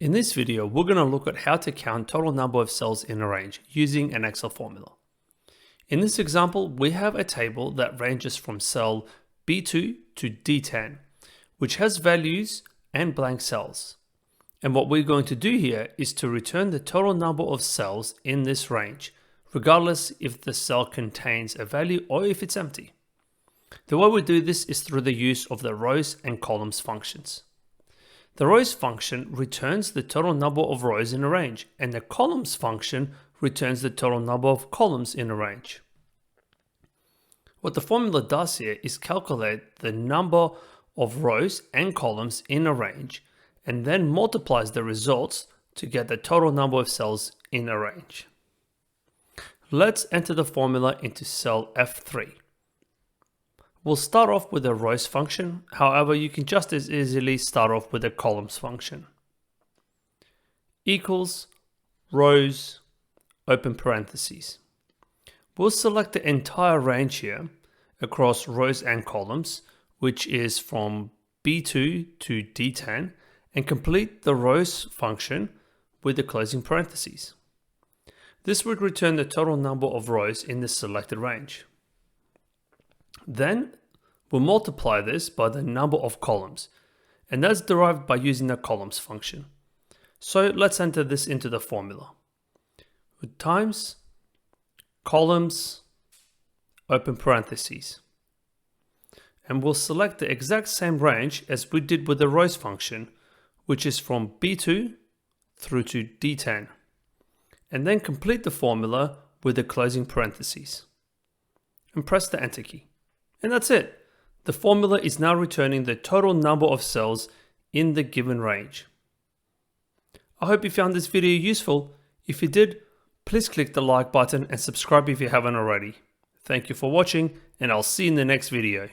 In this video, we're going to look at how to count total number of cells in a range using an Excel formula. In this example, we have a table that ranges from cell B2 to D10, which has values and blank cells. And what we're going to do here is to return the total number of cells in this range, regardless if the cell contains a value or if it's empty. The way we do this is through the use of the rows and columns functions. The rows function returns the total number of rows in a range, and the columns function returns the total number of columns in a range. What the formula does here is calculate the number of rows and columns in a range, and then multiplies the results to get the total number of cells in a range. Let's enter the formula into cell F3. We'll start off with the rows function, however you can just as easily start off with the columns function. Equals rows, open parentheses. We'll select the entire range here across rows and columns, which is from B2 to D10, and complete the rows function with the closing parentheses. This would return the total number of rows in the selected range. Then we'll multiply this by the number of columns, and that's derived by using the columns function. So let's enter this into the formula. With times columns, open parentheses. And we'll select the exact same range as we did with the rows function, which is from B2 through to D10. And then complete the formula with the closing parentheses. And press the enter key. And that's it. The formula is now returning the total number of cells in the given range. I hope you found this video useful. If you did, please click the like button and subscribe if you haven't already. Thank you for watching, and I'll see you in the next video.